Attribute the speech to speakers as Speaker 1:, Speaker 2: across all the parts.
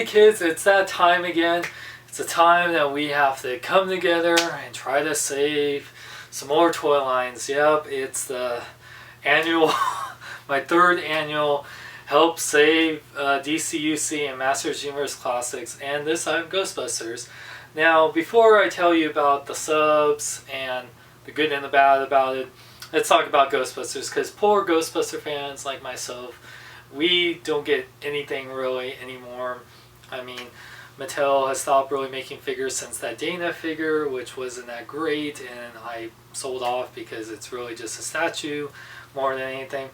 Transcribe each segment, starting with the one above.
Speaker 1: Okay, kids, it's that time again. It's a time that we have to come together and try to save some more toy lines. Yep, it's the annual, my third annual Help Save DCUC and Masters Universe Classics, and this time Ghostbusters. Now, before I tell you about the subs and the good and the bad about it, let's talk about Ghostbusters, because poor Ghostbuster fans like myself, we don't get anything really anymore. I mean, Mattel has stopped really making figures since that Dana figure, which wasn't that great, and I sold off because it's really just a statue more than anything.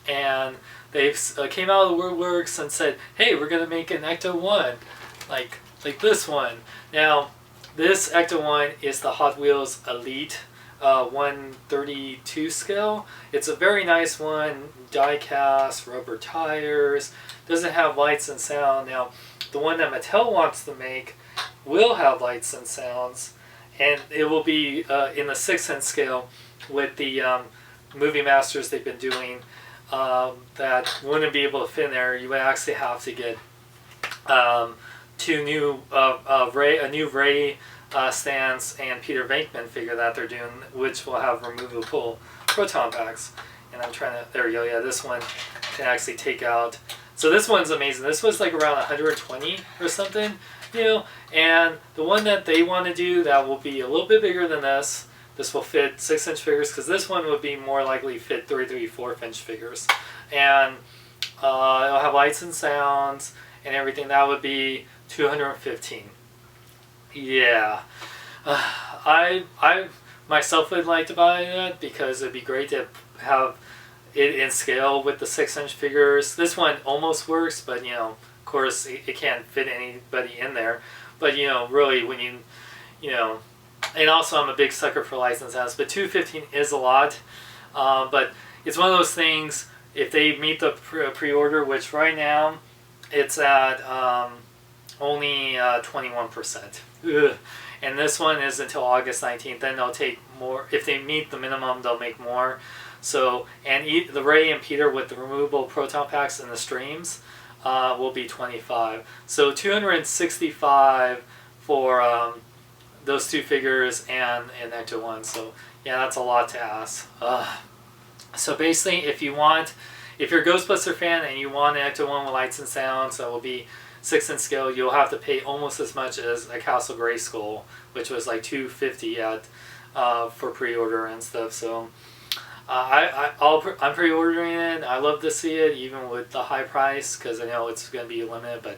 Speaker 1: And they came out of the woodworks and said, hey, we're going to make an ECTO-1, like this one. Now, this ECTO-1 is the Hot Wheels Elite 132 scale. It's a very nice one, die cast, rubber tires, doesn't have lights and sound. Now, the one that Mattel wants to make will have lights and sounds, and it will be in the 6-inch scale with the movie masters they've been doing that wouldn't be able to fit in there. You would actually have to get a new Ray stands and Peter Venkman figure that they're doing, which will have removable proton packs. And I'm trying to, there you go, yeah, this one can actually take out. So this one's amazing. This was like around 120 or something, you know, and the one that they want to do that will be a little bit bigger than this. This will fit 6-inch figures, because this one would be more likely fit 3/4-inch figures. And it'll have lights and sounds and everything. That would be $215. Yeah, I myself would like to buy that because it'd be great to have it in scale with the 6-inch figures. This one almost works, but you know, of course, it can't fit anybody in there. But you know, really, when you know, and also I'm a big sucker for license ads, but $215 is a lot. But it's one of those things. If they meet the pre-order, which right now it's at only 21%. Ugh. And this one is until August 19th. Then they'll take more. If they meet the minimum, they'll make more. So, and the Ray and Peter with the removable proton packs and the streams will be $25. So $265 for those two figures and an ECTO-1. So yeah, that's a lot to ask. So basically, if you're a Ghostbuster fan and you want an ECTO-1 with lights and sounds, that will be 6-inch scale, you'll have to pay almost as much as a Castle Grayskull, which was like $250 at for pre-order and stuff. So I'm pre-ordering it. I love to see it, even with the high price, because I know it's going to be limited, but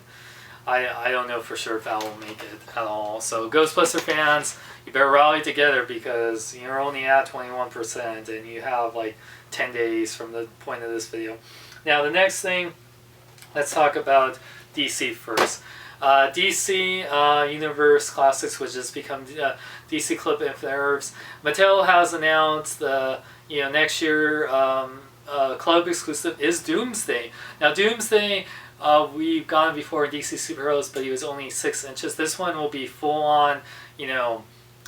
Speaker 1: I don't know for sure if that will make it at all. So Ghostbuster fans, you better rally together, because you're only at 21% and you have like 10 days from the point of this video. Now the next thing, let's talk about DC first. DC Universe Classics, which has become DC Club Infinite Earths. Mattel has announced next year club exclusive is Doomsday. Now Doomsday, we've gone before in DC Superheroes, but he was only 6 inches. This one will be full on. You know,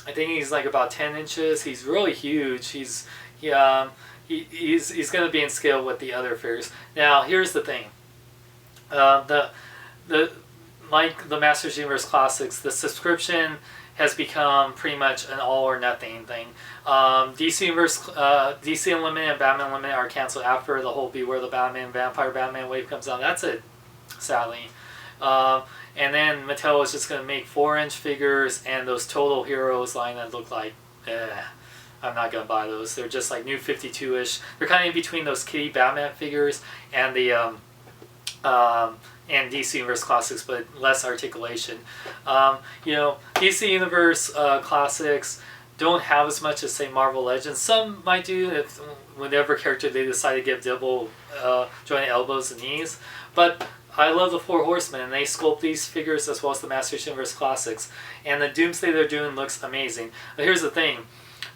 Speaker 1: I think he's like about 10 inches. He's really huge. He's going to be in scale with the other figures. Now here's the thing. Like the Masters Universe Classics, the subscription has become pretty much an all or nothing thing. DC Unlimited and Batman Unlimited are canceled after the whole Beware the Batman, Vampire Batman wave comes out. That's it, sadly. And then Mattel is just going to make 4-inch figures, and those Total Heroes line that look like, I'm not going to buy those. They're just like new 52-ish. They're kind of in between those Kitty Batman figures and the and DC Universe Classics, but less articulation. You know, DC Universe Classics don't have as much as, say, Marvel Legends. Some might do if whenever character they decide to give double joint elbows and knees. But I love the 4 Horsemen, and they sculpt these figures as well as the Masters Universe Classics. And the Doomsday they're doing looks amazing. But here's the thing.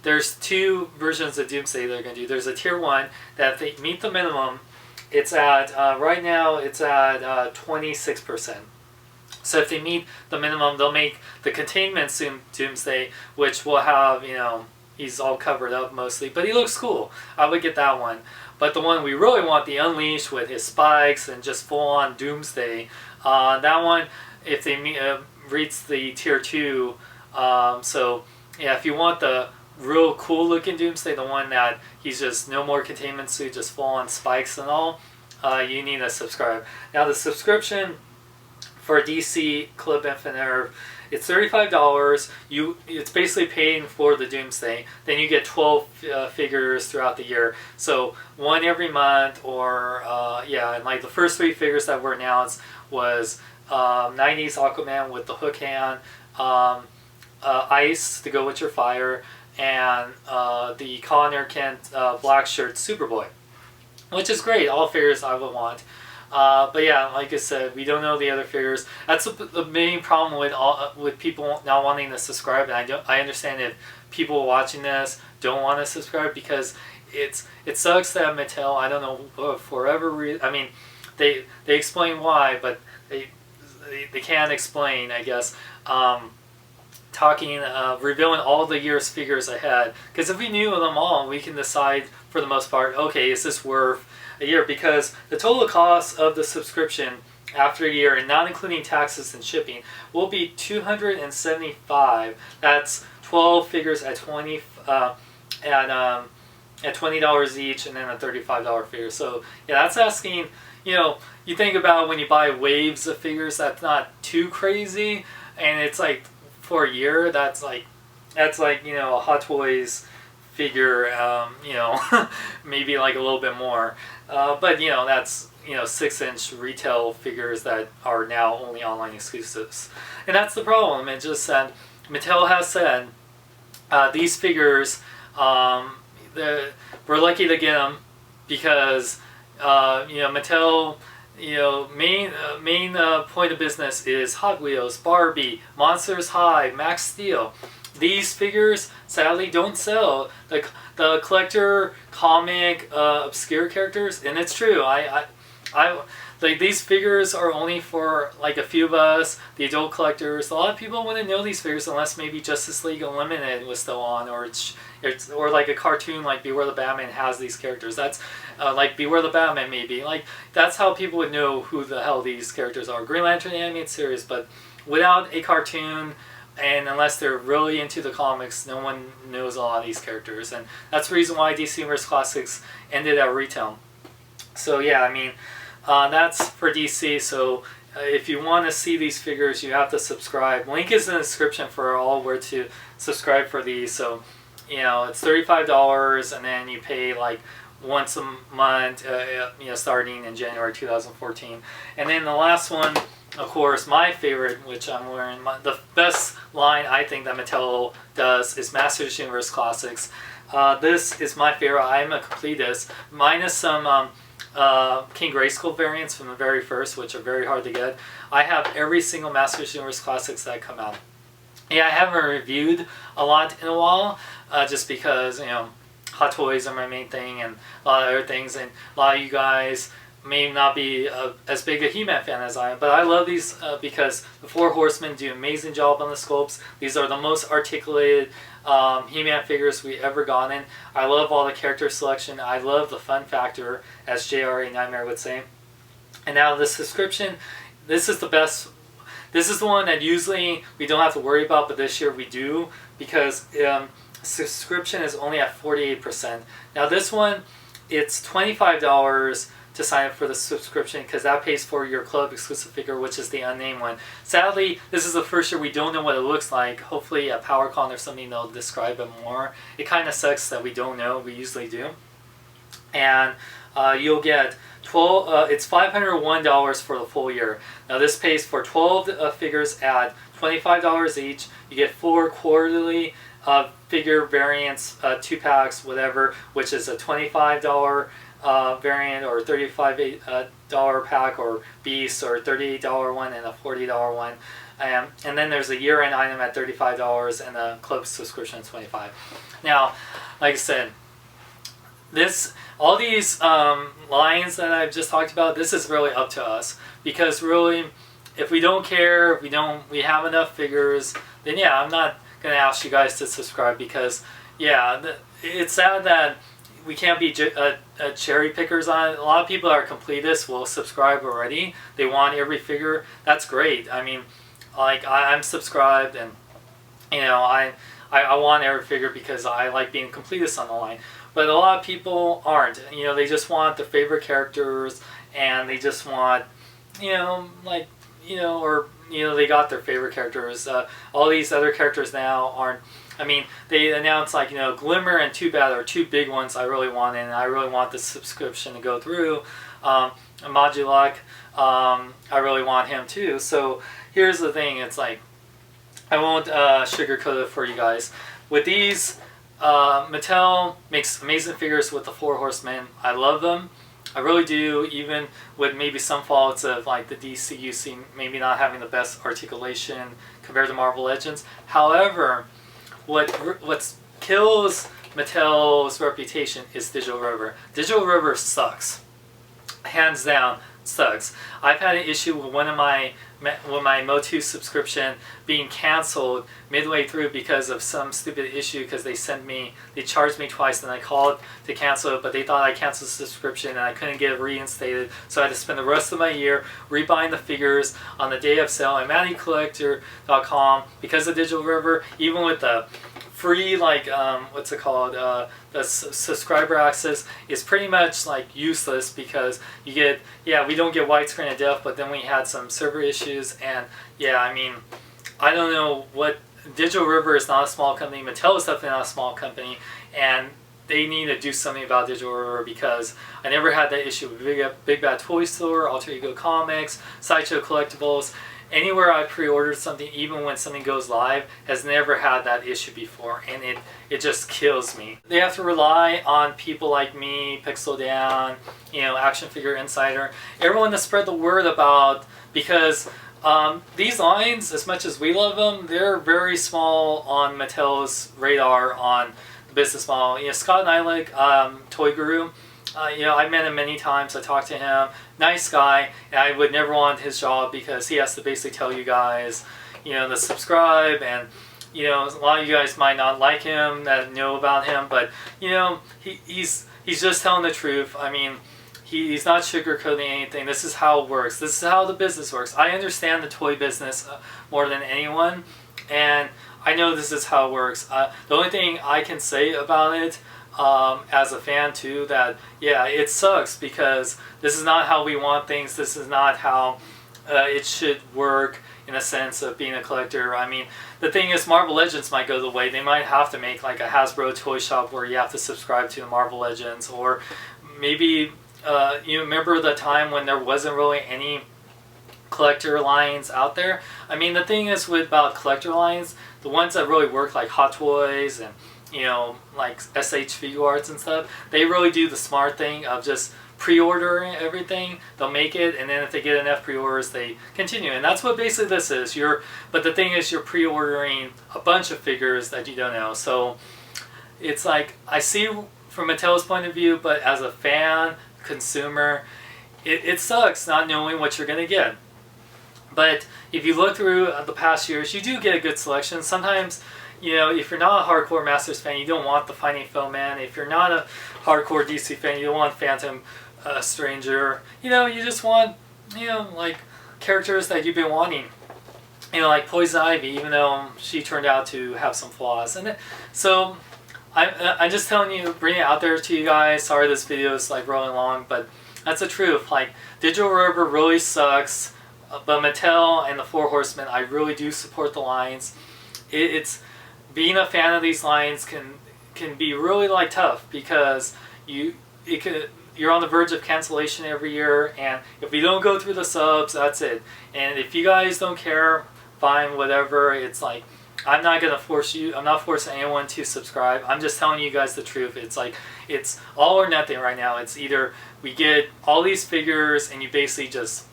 Speaker 1: There's 2 versions of Doomsday they're going to do. There's a Tier 1 that if they meet the minimum, it's at, right now, it's at 26%. So if they meet the minimum, they'll make the Containment Doomsday, which will have, you know, he's all covered up mostly, but he looks cool. I would get that one. But the one we really want, the Unleashed with his spikes and just full-on Doomsday, that one if they reach the tier 2. So yeah, if you want the real cool looking Doomsday, the one that he's just no more containment suit, just full on spikes and all, you need to subscribe. Now the subscription for DC Club Infinite, it's $35. It's basically paying for the Doomsday. Then you get 12 figures throughout the year. So one every month, or yeah, and like the first 3 figures that were announced was 90s Aquaman with the hook hand, Ice to go with your fire, and the Connor Kent black shirt Superboy, which is great. All figures I would want. But yeah, like I said, we don't know the other figures. That's the main problem with people not wanting to subscribe. And I understand if people watching this don't want to subscribe, because it sucks that Mattel, I don't know, for whatever reason. I mean, they explain why, but they can't explain, I guess. Revealing all the year's figures ahead, because if we knew them all, we can decide for the most part, okay, is this worth a year? Because the total cost of the subscription after a year, and not including taxes and shipping, will be $275. That's 12 figures at $20 each, and then a $35 figure. So yeah, that's asking. You think about when you buy waves of figures, that's not too crazy, and it's like for a year, that's like a Hot Toys figure, maybe like a little bit more, but that's 6-inch retail figures that are now only online exclusives, and that's the problem. It's just that Mattel has said these figures, we're lucky to get them, because Mattel, main point of business is Hot Wheels, Barbie, Monsters High, Max Steel. These figures sadly don't sell the collector comic obscure characters, and it's true. I like, these figures are only for like a few of us, the adult collectors. A lot of people wouldn't know these figures unless maybe Justice League Unlimited was still on, or or like a cartoon like Beware the Batman has these characters. That's like Beware the Batman, maybe. Like, that's how people would know who the hell these characters are. Green Lantern animated series, but without a cartoon, and unless they're really into the comics, no one knows a lot of these characters. And that's the reason why DC Universe Classics ended at retail. So yeah, I mean, that's for DC. So if you want to see these figures, you have to subscribe. Link is in the description for all where to subscribe for these. So it's $35, and then you pay like once a month, starting in January 2014. And then the last one, of course, my favorite, which I'm wearing, the best line I think that Mattel does is Masters Universe Classics. This is my favorite. I'm a completist, minus some King Grayskull variants from the very first, which are very hard to get. I have every single Masters Universe Classics that come out. Yeah, I haven't reviewed a lot in a while, just because, Hot Toys are my main thing, and a lot of other things, and a lot of you guys may not be as big a He-Man fan as I am, but I love these because the Four Horsemen do an amazing job on the sculpts. These are the most articulated He-Man figures we ever gotten. I love all the character selection. I love the fun factor, as J.R.A. Nightmare would say. And now the subscription, this is the best. This is the one that usually we don't have to worry about, but this year we do, because subscription is only at 48%. Now this one, it's $25 to sign up for the subscription, because that pays for your club exclusive figure, which is the unnamed one. Sadly, this is the first year we don't know what it looks like. Hopefully at PowerCon or something they'll describe it more. It kind of sucks that we don't know. We usually do. And you'll get 12. It's $501 for the full year. Now this pays for 12 figures at $25 each. You get 4 quarterly figure variants, 2 packs, whatever, which is a $25 variant, or $35 pack, or Beast, or $38 one and a $40 one. And then there's a year-end item at $35 and a club subscription at $25. Now, like I said, all these lines that I've just talked about, this is really up to us, because really, if we don't care, if we have enough figures, then yeah, I'm not gonna ask you guys to subscribe, because yeah, it's sad that we can't be cherry pickers on it. A lot of people that are completists will subscribe already. They want every figure. That's great. I mean, like I'm subscribed, and you know I want every figure because I like being completist on the line. But a lot of people aren't. You know, they just want their favorite characters, and they just want, you know, like, you know, or you know, they got their favorite characters. All these other characters now aren't. I mean, they announced like, you know, Glimmer and Too Bad are two big ones I really want, and I really want the subscription to go through. Modulok, I really want him too. So here's the thing. It's like, I won't sugarcoat it for you guys. With these, Mattel makes amazing figures with the Four Horsemen. I love them. I really do, even with maybe some faults of like the DCUC maybe not having the best articulation compared to Marvel Legends. However, what kills Mattel's reputation is Digital River. Digital River sucks. Hands down, sucks. I've had an issue with my Motu subscription being canceled midway through because of some stupid issue, because they charged me twice, and I called to cancel it, but they thought I canceled the subscription and I couldn't get it reinstated, so I had to spend the rest of my year rebuying the figures on the day of sale at MattyCollector.com because of Digital River. Even with the free, like, what's it called, the subscriber access is pretty much like useless, because you get, yeah, we don't get widescreen and depth, but then we had some server issues, and yeah, I mean, I don't know what, Digital River is not a small company, Mattel is definitely not a small company, and they need to do something about Digital River, because I never had that issue with Big Bad Toy Store, Alter Ego Comics, Sideshow Collectibles. Anywhere I pre-ordered something, even when something goes live, has never had that issue before, and it just kills me. They have to rely on people like me, Pixel Down, you know, Action Figure Insider, everyone to spread the word about, because these lines, as much as we love them, they're very small on Mattel's radar on the business model. You know, Scott Nylick, Toy Guru, you know, I met him many times. I talked to him. Nice guy. And I would never want his job, because he has to basically tell you guys, you know, to subscribe. And, you know, a lot of you guys might not like him, that know about him. But, you know, he's just telling the truth. I mean, he's not sugarcoating anything. This is how it works. This is how the business works. I understand the toy business more than anyone. And I know this is how it works. The only thing I can say about it, as a fan too, that yeah, it sucks, because this is not how we want things. This is not how it should work in a sense of being a collector. I mean, the thing is, Marvel Legends might go the way. They might have to make like a Hasbro toy shop where you have to subscribe to the Marvel Legends, or maybe you remember the time when there wasn't really any collector lines out there. I mean, the thing is about collector lines, the ones that really work, like Hot Toys and, you know, like SH Figure Arts and stuff, they really do the smart thing of just pre-ordering everything. They'll make it, and then if they get enough pre-orders, they continue. And that's what basically this is. But the thing is, you're pre-ordering a bunch of figures that you don't know. So it's like, I see from Mattel's point of view, but as a fan, consumer, it sucks not knowing what you're going to get. But if you look through the past years, you do get a good selection. Sometimes, you know, if you're not a hardcore Masters fan, you don't want the Finding Foeman. If you're not a hardcore DC fan, you don't want Phantom Stranger. You know, you just want, you know, like characters that you've been wanting. You know, like Poison Ivy, even though she turned out to have some flaws. And so I'm just telling you, bringing it out there to you guys. Sorry this video is like rolling long, but that's the truth. Like, Digital River really sucks, but Mattel and the Four Horsemen, I really do support the lines. It's being a fan of these lines can be really like tough, because you're on the verge of cancellation every year, and if we don't go through the subs, that's it. And if you guys don't care, fine, whatever. It's like, I'm not gonna force you. I'm not forcing anyone to subscribe. I'm just telling you guys the truth. It's like, it's all or nothing right now. It's either we get all these figures and you basically just,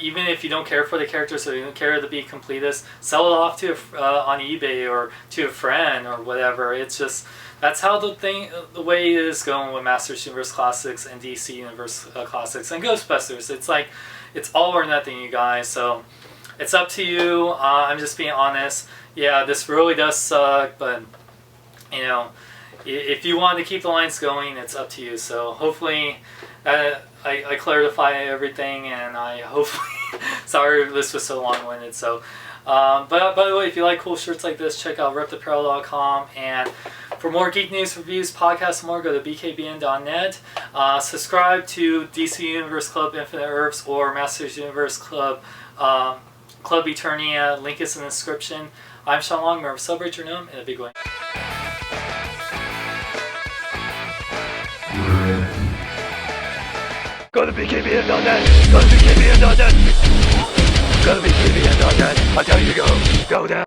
Speaker 1: even if you don't care for the characters, or you don't care to be completist, sell it off to on eBay or to a friend or whatever. It's just, that's how the way it is going with Masters Universe Classics and DC Universe Classics and Ghostbusters. It's like, it's all or nothing, you guys. So it's up to you. I'm just being honest. Yeah, this really does suck, but you know, if you want to keep the lines going, it's up to you. So hopefully I clarify everything, and I hopefully sorry if this was so long-winded. So but by the way, if you like cool shirts like this, check out reptheapparel.com, and for more geek news, reviews, podcasts, and more, go to bkbn.net. Subscribe to DC Universe Club Infinite Earths or Masters Universe Club Club Eternia. Link is in the description. I'm Sean Long. Remember, celebrate your gnome in a big way.
Speaker 2: Go to bkbn.net. Go to bkbn.net. Go to bkbn.net. I tell you to go. Go down.